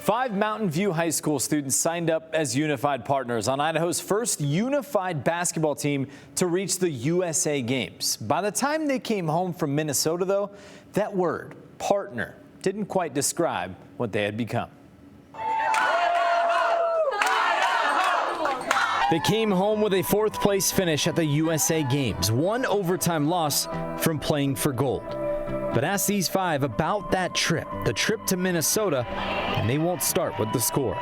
5 Mountain View High School students signed up as unified partners on Idaho's first unified basketball team to reach the USA Games. By the time they came home from Minnesota, though, that word, partner, didn't quite describe what they had become. They came home with a 4th place finish at the USA Games, one overtime loss from playing for gold. But ask these 5 about that trip, the trip to Minnesota, and they won't start with the score.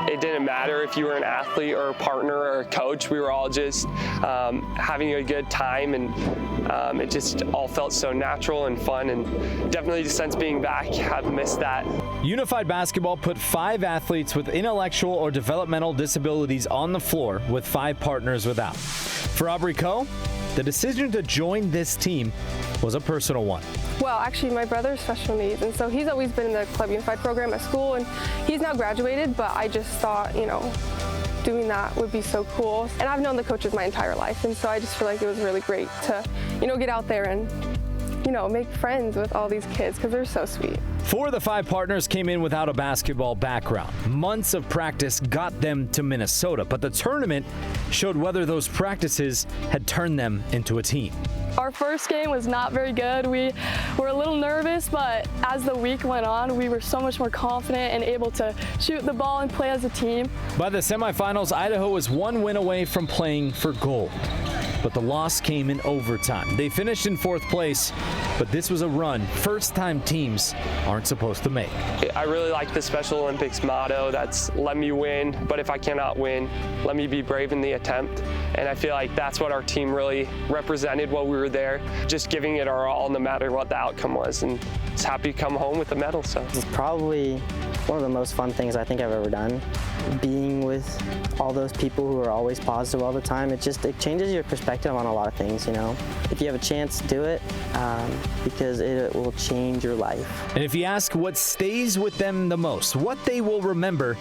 It didn't matter if you were an athlete or a partner or a coach. We were all just having a good time, and it just all felt so natural and fun, and definitely since being back, have missed that. Unified basketball put 5 athletes with intellectual or developmental disabilities on the floor with 5 partners without. For Aubrey Coe, the decision to join this team was a personal one. Well, actually, my brother's special needs, and so he's always been in the Club Unified program at school, and he's now graduated, but I just thought, doing that would be so cool. And I've known the coaches my entire life, and so I just feel like it was really great to, get out there and, make friends with all these kids, because they're so sweet. 4 of the 5 partners came in without a basketball background. Months of practice got them to Minnesota, but the tournament showed whether those practices had turned them into a team. Our first game was not very good. We were a little nervous, but as the week went on, we were so much more confident and able to shoot the ball and play as a team. By the semifinals, Idaho was 1 win away from playing for gold. But the loss came in overtime. They finished in 4th place, but this was a run first-time teams aren't supposed to make. I really like the Special Olympics motto. That's let me win, but if I cannot win, let me be brave in the attempt. And I feel like that's what our team really represented while we were there, just giving it our all no matter what the outcome was, and just happy to come home with the medal. So it's probably one of the most fun things I think I've ever done. Being with all those people who are always positive all the time, it changes your perspective on a lot of things, If you have a chance, do it, because it will change your life. And if you ask what stays with them the most, what they will remember,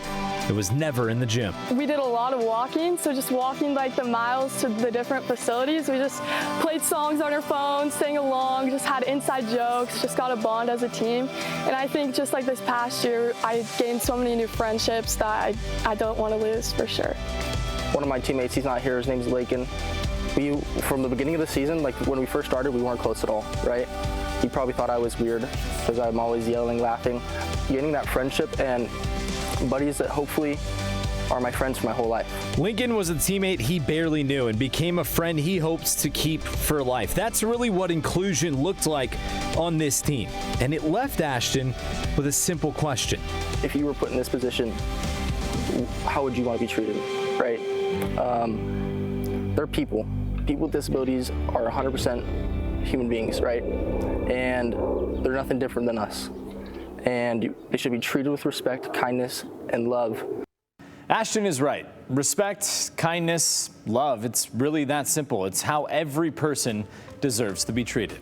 it was never in the gym. We did a lot of walking, so just walking like the miles to the different facilities. We just played songs on our phones, sang along, just had inside jokes, just got a bond as a team. And I think just like this past year, I gained so many new friendships that I don't want to lose for sure. One of my teammates, he's not here, his name's Lakin. From the beginning of the season, like when we first started, we weren't close at all, right? He probably thought I was weird because I'm always yelling, laughing. Gaining that friendship and buddies that hopefully are my friends for my whole life. Lincoln was a teammate he barely knew and became a friend he hopes to keep for life. That's really what inclusion looked like on this team. And it left Ashton with a simple question. If you were put in this position, how would you want to be treated, right? They're people. People with disabilities are 100% human beings, right? And they're nothing different than us. And they should be treated with respect, kindness, and love. Ashton is right. Respect, kindness, love, it's really that simple. It's how every person deserves to be treated.